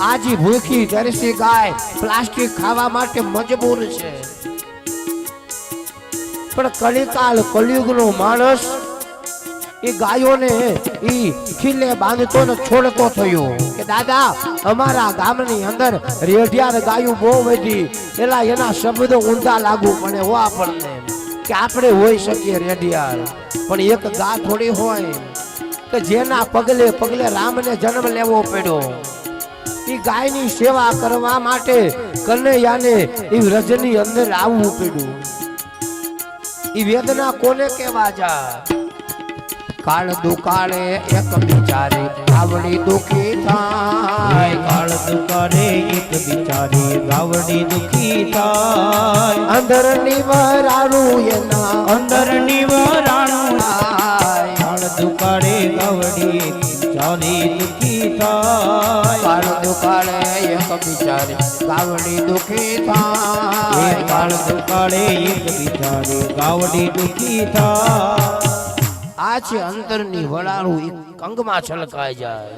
આજી ભૂખી તરસી ગાય પ્લાસ્ટિક ખાવા માટે મજબૂર છે, પણ કલિકાલ કળિયુગનો માણસ એ ગાયોને ઈ ખીલે બાંધતો ને છોડતો થયો કે દાદા અમારા ગામની અંદર રેઢિયાર ગાયું બહુ વધી, એલા એના શબ્દો ઊંધા લાગુ પડે હો આપણને કે આપણે હોઈ શકીએ રેઢિયાર, પણ એક ગા થોડી હોય કે જેના પગલે પગલે રામને જન્મ લેવો પડ્યો। એ ગાયની સેવા કરવા માટે કનૈયાને એ વ્રજની અંદર આવવું પડ્યું। એ વેદના કોને કહેવા જા? કાળ દુકાળે એક બિચારી ગાવડી દુખી થાય, કાળ દુકાળે એક બિચારી ગાવડી દુખી થાય, અંદર નિવરાણું એના અંદર નિવરાણું થાય, કાળ દુકાળે ગાવડી બિચારી દુખી થાય, કાળ દુકાળે એક બિચારી ગાવડી દુખી થાય, કાળ દુકાળે એક બિચારી ગાવડી દુખી થાય। આ છે અંતરની વડાળું અંગમાં છલકાઈ જાય।